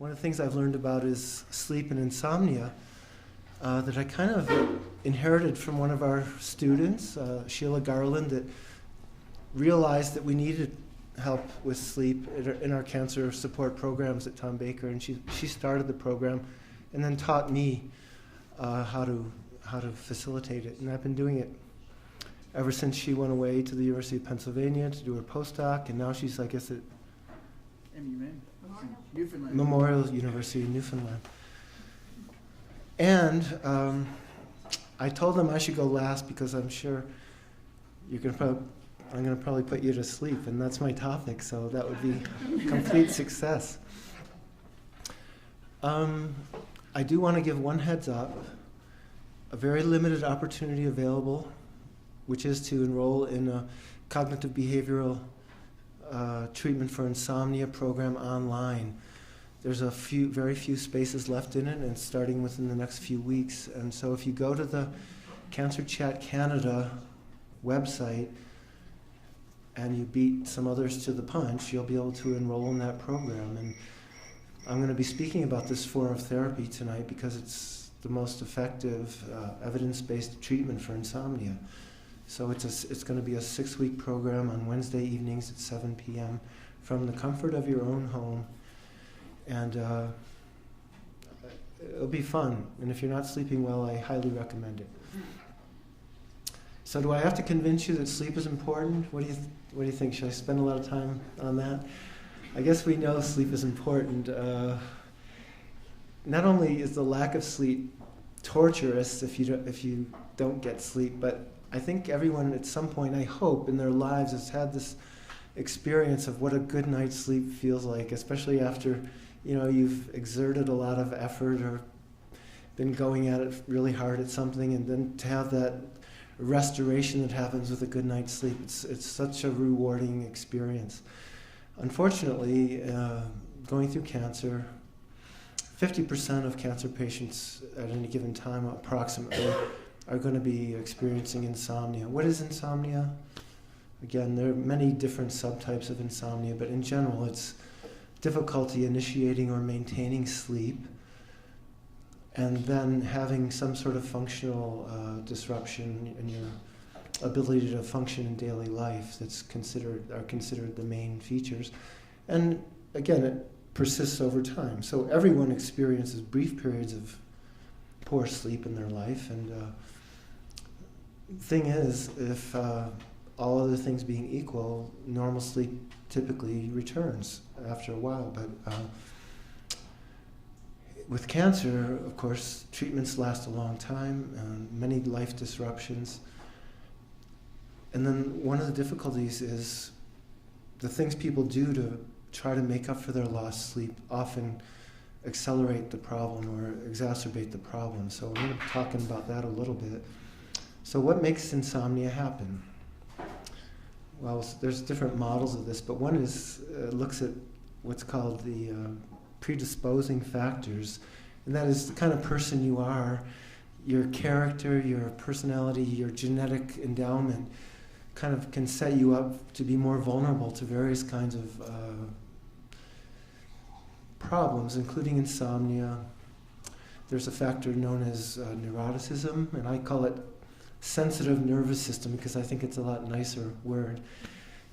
one of the things I've learned about is sleep and insomnia that I kind of inherited from one of our students, Sheila Garland, that realized that we needed help with sleep in our cancer support programs at Tom Baker, and she started the program and then taught me how to facilitate it. And I've been doing it ever since she went away to the University of Pennsylvania to do her postdoc, and now she's, I guess, at Newfoundland. Memorial University in Newfoundland. And I told them I should go last because I'm sure I'm going to probably put you to sleep, and that's my topic, so that would be complete success. I do want to give one heads up, a very limited opportunity available, which is to enroll in a cognitive-behavioural treatment for insomnia program online. There's very few spaces left in it, and it's starting within the next few weeks. And so if you go to the Cancer Chat Canada website and you beat some others to the punch, you'll be able to enroll in that program. And I'm going to be speaking about this form of therapy tonight because it's the most effective evidence-based treatment for insomnia. So it's going to be a 6-week program on Wednesday evenings at 7 p.m. from the comfort of your own home. And it'll be fun. And if you're not sleeping well, I highly recommend it. So do I have to convince you that sleep is important? What do you think? Should I spend a lot of time on that? I guess we know sleep is important. Not only is the lack of sleep torturous if you don't get sleep, but I think everyone at some point, I hope, in their lives has had this experience of what a good night's sleep feels like, especially after you've exerted a lot of effort or been going at it really hard at something, and then to have that restoration that happens with a good night's sleep, it's such a rewarding experience. Unfortunately, going through cancer, 50% of cancer patients at any given time approximately are going to be experiencing insomnia. What is insomnia? Again, there are many different subtypes of insomnia, but in general it's difficulty initiating or maintaining sleep, and then having some sort of functional disruption in your ability to function in daily life are considered the main features. And again, it persists over time. So everyone experiences brief periods of poor sleep in their life, and the thing is, if all other things being equal, normal sleep typically returns after a while. But with cancer, of course, treatments last a long time, many life disruptions. And then one of the difficulties is the things people do to try to make up for their lost sleep often accelerate the problem or exacerbate the problem. So we're going to be talking about that a little bit. So what makes insomnia happen? Well, there's different models of this, but one is looks at what's called the predisposing factors, and that is the kind of person you are, your character, your personality, your genetic endowment kind of can set you up to be more vulnerable to various kinds of problems, including insomnia. There's a factor known as neuroticism, and I call it sensitive nervous system because I think it's a lot nicer word.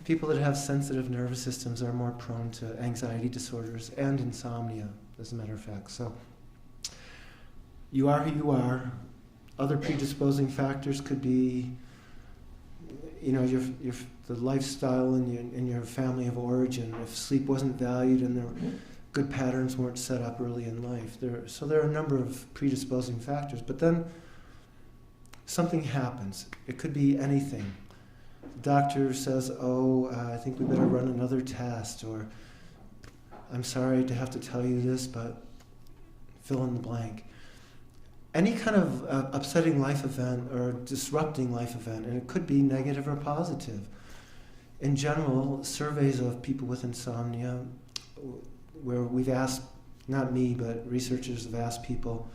People that have sensitive nervous systems are more prone to anxiety disorders and insomnia, as a matter of fact. So you are who you are. Other predisposing factors could be, the lifestyle in your family of origin. If sleep wasn't valued and their good patterns weren't set up early in life. So there are a number of predisposing factors. But then something happens. It could be anything. The doctor says, I think we better run another test, or I'm sorry to have to tell you this, but fill in the blank. Any kind of upsetting life event or disrupting life event, and it could be negative or positive. In general, surveys of people with insomnia, where we've asked, not me, but researchers have asked people,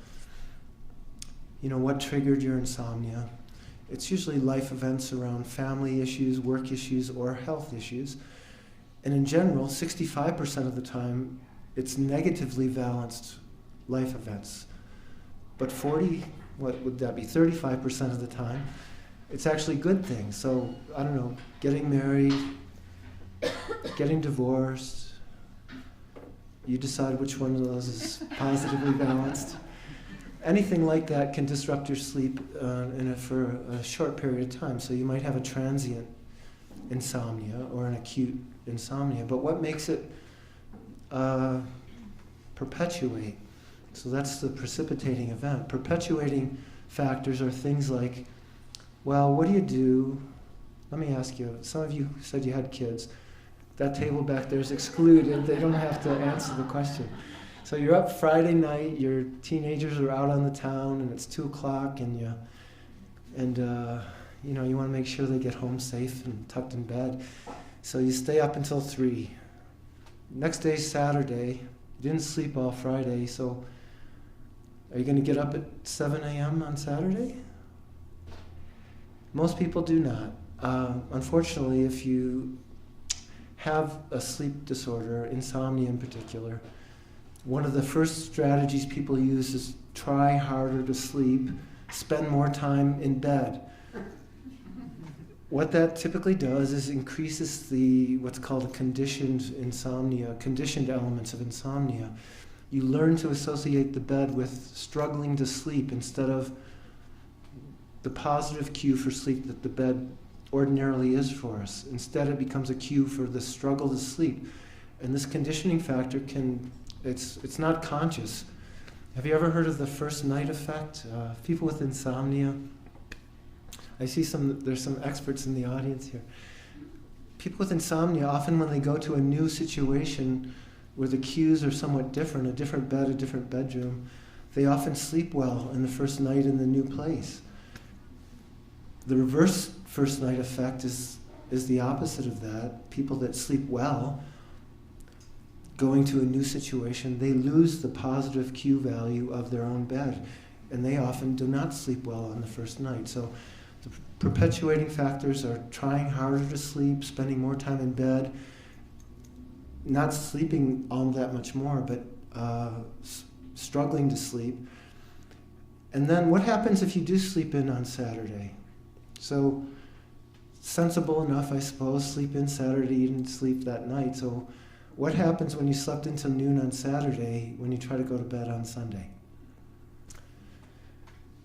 what triggered your insomnia? It's usually life events around family issues, work issues, or health issues. And in general, 65% of the time, it's negatively balanced life events. But 40, what would that be, 35% of the time, it's actually good things. So, I don't know, getting married, getting divorced, you decide which one of those is positively balanced. Anything like that can disrupt your sleep for a short period of time. So you might have a transient insomnia or an acute insomnia. But what makes it perpetuate? So that's the precipitating event. Perpetuating factors are things like, well, what do you do? Let me ask you, some of you said you had kids. That table back there is excluded. They don't have to answer the question. So you're up Friday night, your teenagers are out on the town, and it's 2 o'clock, and you want to make sure they get home safe and tucked in bed. So you stay up until 3. Next day's Saturday. You didn't sleep all Friday, so are you going to get up at 7 a.m. on Saturday? Most people do not. Unfortunately, if you have a sleep disorder, insomnia in particular, one of the first strategies people use is try harder to sleep, spend more time in bed. What that typically does is increases what's called a conditioned insomnia, conditioned elements of insomnia. You learn to associate the bed with struggling to sleep instead of the positive cue for sleep that the bed ordinarily is for us. Instead, it becomes a cue for the struggle to sleep. And this conditioning factor it's not conscious. Have you ever heard of the first night effect? People with insomnia. I see there's some experts in the audience here. People with insomnia, often when they go to a new situation where the cues are somewhat different, a different bed, a different bedroom, they often sleep well in the first night in the new place. The reverse first night effect is the opposite of that. People that sleep well, going to a new situation, they lose the positive cue value of their own bed, and they often do not sleep well on the first night. So the perpetuating factors are trying harder to sleep, spending more time in bed, not sleeping all that much more, but struggling to sleep. And then what happens if you do sleep in on Saturday? So sensible enough, I suppose, sleep in Saturday, you didn't sleep that night. So what happens when you slept until noon on Saturday when you try to go to bed on Sunday?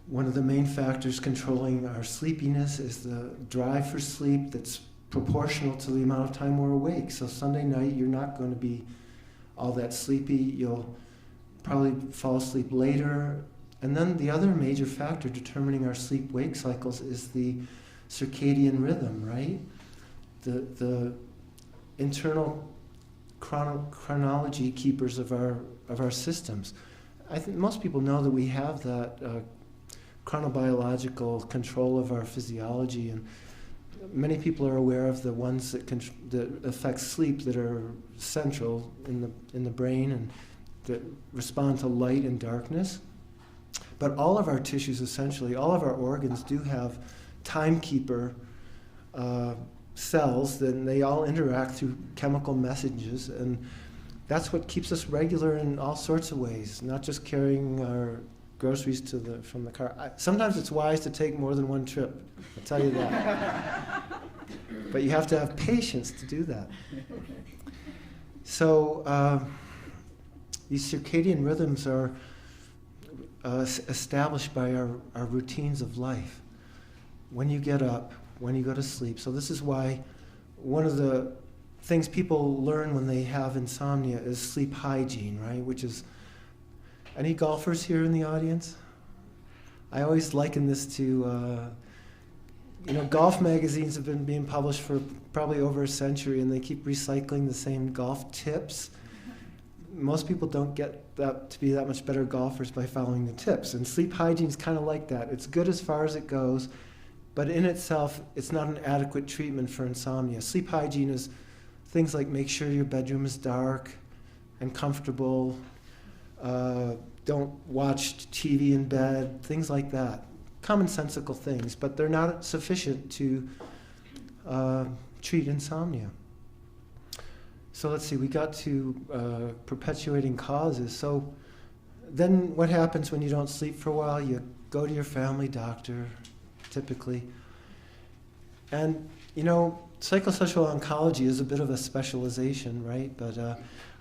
One of the main factors controlling our sleepiness is the drive for sleep that's proportional to the amount of time we're awake. So Sunday night, you're not going to be all that sleepy. You'll probably fall asleep later. And then the other major factor determining our sleep-wake cycles is the circadian rhythm, right? The internal chronology keepers of our systems. I think most people know that we have that chronobiological control of our physiology, and many people are aware of the ones that affect sleep that are central in the brain and that respond to light and darkness. But all of our tissues, essentially, all of our organs do have timekeeper cells, then they all interact through chemical messages, and that's what keeps us regular in all sorts of ways, not just carrying our groceries from the car. Sometimes it's wise to take more than one trip, I'll tell you that. But you have to have patience to do that. So these circadian rhythms are established by our routines of life. When you get up, when you go to sleep. So this is why one of the things people learn when they have insomnia is sleep hygiene, right? Which is, any golfers here in the audience? I always liken this to, golf magazines have been being published for probably over a century, and they keep recycling the same golf tips. Most people don't get that to be that much better golfers by following the tips. And sleep hygiene is kind of like that. It's good as far as it goes, but in itself, it's not an adequate treatment for insomnia. Sleep hygiene is things like make sure your bedroom is dark and comfortable, don't watch TV in bed, things like that. Commonsensical things, but they're not sufficient to treat insomnia. So let's see, we got to perpetuating causes. So then what happens when you don't sleep for a while? You go to your family doctor, typically. And, you know, psychosocial oncology is a bit of a specialization, right? But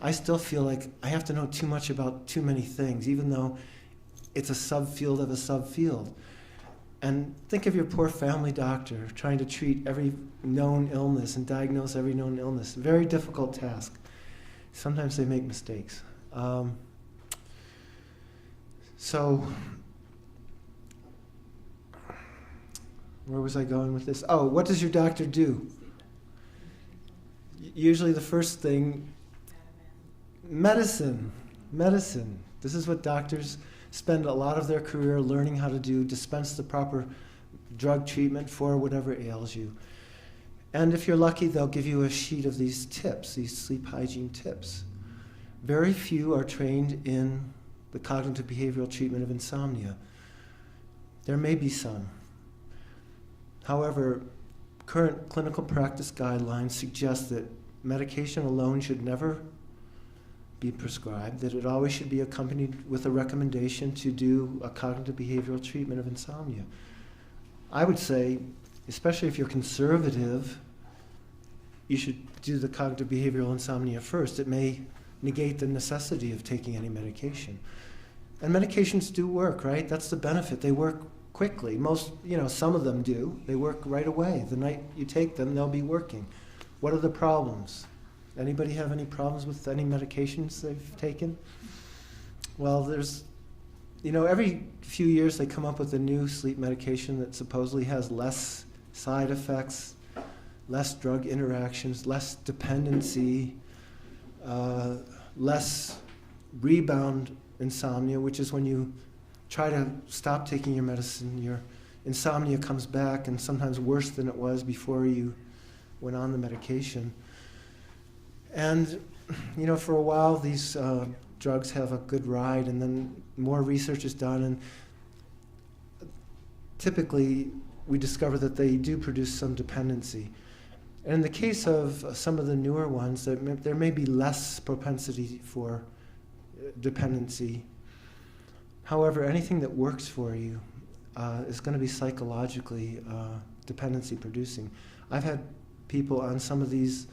I still feel like I have to know too much about too many things, even though it's a subfield of a subfield. And think of your poor family doctor trying to treat every known illness and diagnose every known illness. Very difficult task. Sometimes they make mistakes. So, where was I going with this? Oh, what does your doctor do? Usually the first thing, medicine. This is what doctors spend a lot of their career learning how to do, dispense the proper drug treatment for whatever ails you. And if you're lucky, they'll give you a sheet of these tips, these sleep hygiene tips. Very few are trained in the cognitive-behavioural treatment of insomnia. There may be some. However, current clinical practice guidelines suggest that medication alone should never be prescribed, that it always should be accompanied with a recommendation to do a cognitive-behavioural treatment of insomnia. I would say, especially if you're conservative, you should do the cognitive-behavioural insomnia first. It may negate the necessity of taking any medication. And medications do work, right? That's the benefit. They work quickly. Most, some of them do. They work right away. The night you take them, they'll be working. What are the problems? Anybody have any problems with any medications they've taken? Well, there's, every few years they come up with a new sleep medication that supposedly has less side effects, less drug interactions, less dependency, less rebound insomnia, which is when you try to stop taking your medicine, your insomnia comes back and sometimes worse than it was before you went on the medication. And, for a while, these drugs have a good ride, and then more research is done, and typically we discover that they do produce some dependency. And in the case of some of the newer ones, there may be less propensity for dependency. However, anything that works for you is going to be psychologically dependency producing. I've had people on some of these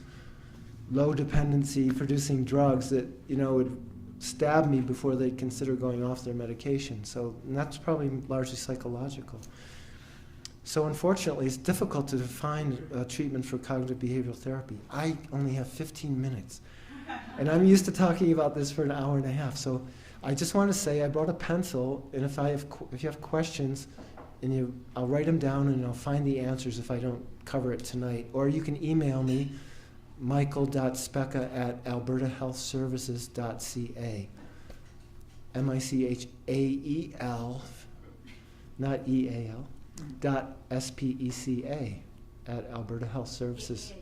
low dependency producing drugs that would stab me before they'd consider going off their medication. And that's probably largely psychological. So unfortunately, it's difficult to find a treatment for cognitive behavioral therapy. I only have 15 minutes, and I'm used to talking about this for an hour and a half. So I just want to say I brought a pencil, and if you have questions, I'll write them down and I'll find the answers if I don't cover it tonight. Or you can email me, michael.speca@albertahealthservices.ca. MICHAEL, not EAL, .SPECA at Alberta Health Services.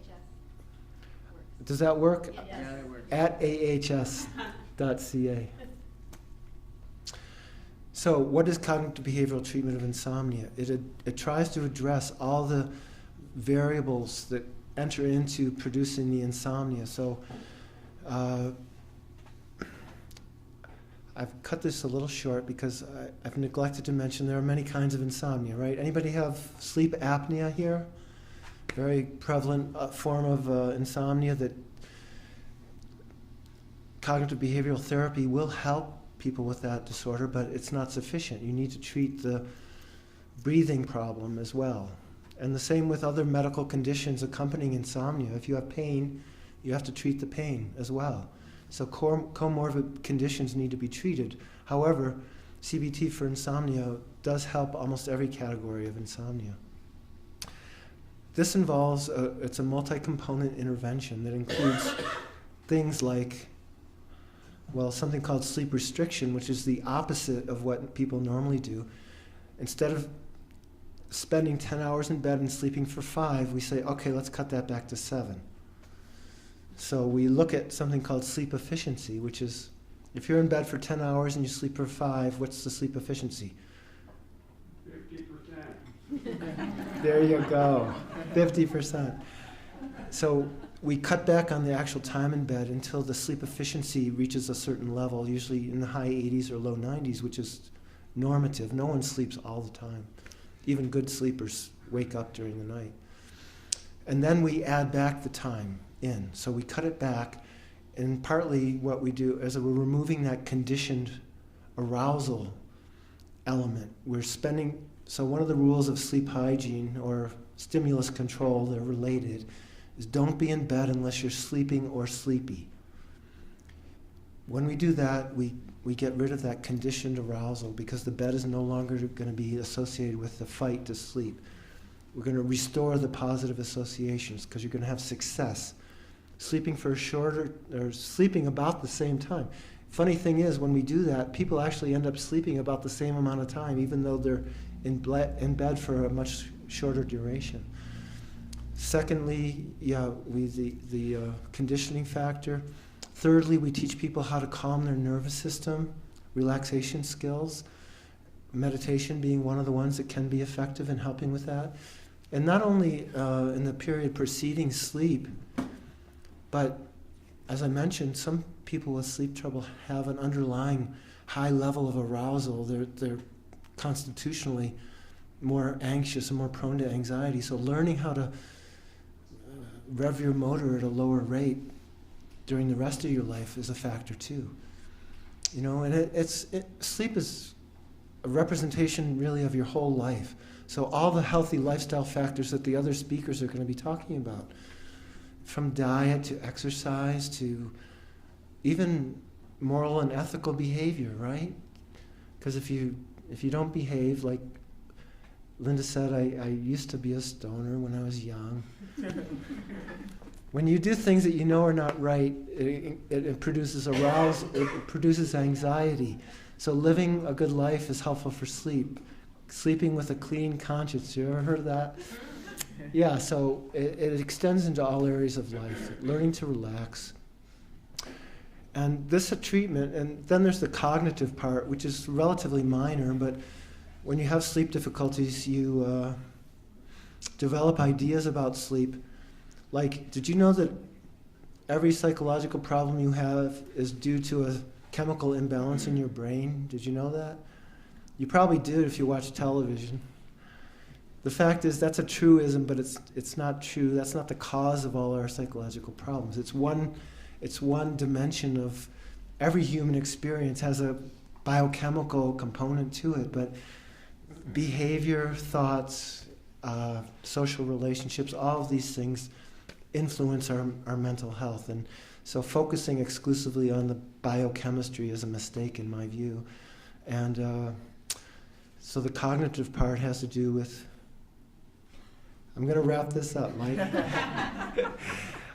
Does that work? Yeah, that works. At ahs.ca. So what is cognitive behavioral treatment of insomnia? It tries to address all the variables that enter into producing the insomnia. So I've cut this a little short because I've neglected to mention there are many kinds of insomnia, right? Anybody have sleep apnea here? Very prevalent form of insomnia that cognitive behavioral therapy will help people with that disorder, but it's not sufficient. You need to treat the breathing problem as well. And the same with other medical conditions accompanying insomnia. If you have pain, you have to treat the pain as well. So comorbid conditions need to be treated. However, CBT for insomnia does help almost every category of insomnia. This involves, it's a multi-component intervention that includes things like, something called sleep restriction, which is the opposite of what people normally do. Instead of spending 10 hours in bed and sleeping for 5, we say, okay, let's cut that back to 7. So we look at something called sleep efficiency, which is if you're in bed for 10 hours and you sleep for 5, what's the sleep efficiency? 50%. There you go, 50%. So we cut back on the actual time in bed until the sleep efficiency reaches a certain level, usually in the high 80s or low 90s, which is normative. No one sleeps all the time. Even good sleepers wake up during the night. And then we add back the time in. So we cut it back, and partly what we do is we're removing that conditioned arousal element. So one of the rules of sleep hygiene or stimulus control, they're related, is don't be in bed unless you're sleeping or sleepy. When we do that, we get rid of that conditioned arousal because the bed is no longer going to be associated with the fight to sleep. We're going to restore the positive associations because you're going to have success. Sleeping for a shorter, or sleeping about the same time. Funny thing is, when we do that, people actually end up sleeping about the same amount of time, even though they're in bed for a much shorter duration. Secondly, the conditioning factor. Thirdly, we teach people how to calm their nervous system, relaxation skills, meditation being one of the ones that can be effective in helping with that. And not only in the period preceding sleep, but as I mentioned, some people with sleep trouble have an underlying high level of arousal. They're constitutionally more anxious and more prone to anxiety. So learning how to rev your motor at a lower rate during the rest of your life is a factor too. You know, and sleep is a representation really of your whole life. So all the healthy lifestyle factors that the other speakers are going to be talking about, from diet to exercise to even moral and ethical behavior, right? Because if you don't behave, like Linda said, I used to be a stoner when I was young. When you do things that you know are not right, it produces arousal, it produces anxiety. So living a good life is helpful for sleep. Sleeping with a clean conscience, you ever heard of that? Yeah, so it extends into all areas of life. Learning to relax. And this is a treatment, and then there's the cognitive part, which is relatively minor, but when you have sleep difficulties, you develop ideas about sleep. Like, did you know that every psychological problem you have is due to a chemical imbalance in your brain? Did you know that? You probably did if you watch television. The fact is that's a truism, but it's not true. That's not the cause of all our psychological problems. It's one dimension of every human experience has a biochemical component to it, but behavior, thoughts, social relationships, all of these things influence our mental health. And so focusing exclusively on the biochemistry is a mistake in my view. And so the cognitive part has to do with, I'm going to wrap this up, Mike.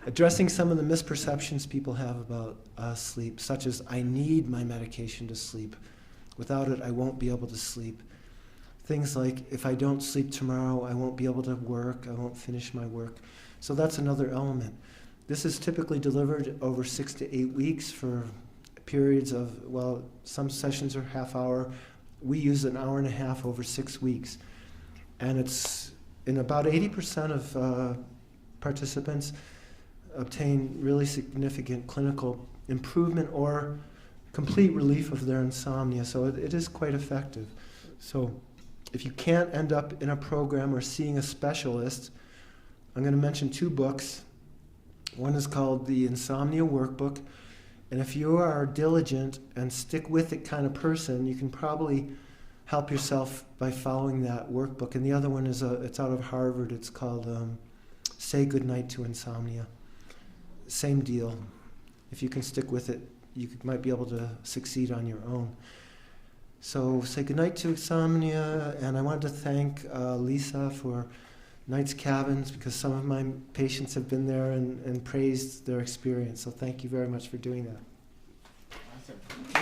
Addressing some of the misperceptions people have about sleep, such as I need my medication to sleep. Without it, I won't be able to sleep. Things like, if I don't sleep tomorrow, I won't be able to work, I won't finish my work. So that's another element. This is typically delivered over 6 to 8 weeks for periods of, well, some sessions are half hour. We use an hour and a half over 6 weeks. And it's in about 80% of participants obtain really significant clinical improvement or complete relief of their insomnia. So it is quite effective. So if you can't end up in a program or seeing a specialist, I'm going to mention 2 books. One is called the Insomnia Workbook. And if you are diligent and stick with it kind of person, you can probably help yourself by following that workbook. And the other one is it's out of Harvard. It's called Say Goodnight to Insomnia. Same deal. If you can stick with it, you might be able to succeed on your own. So say goodnight to insomnia, and I wanted to thank Lisa for Night's Cabins, because some of my patients have been there and praised their experience. So thank you very much for doing that. Awesome.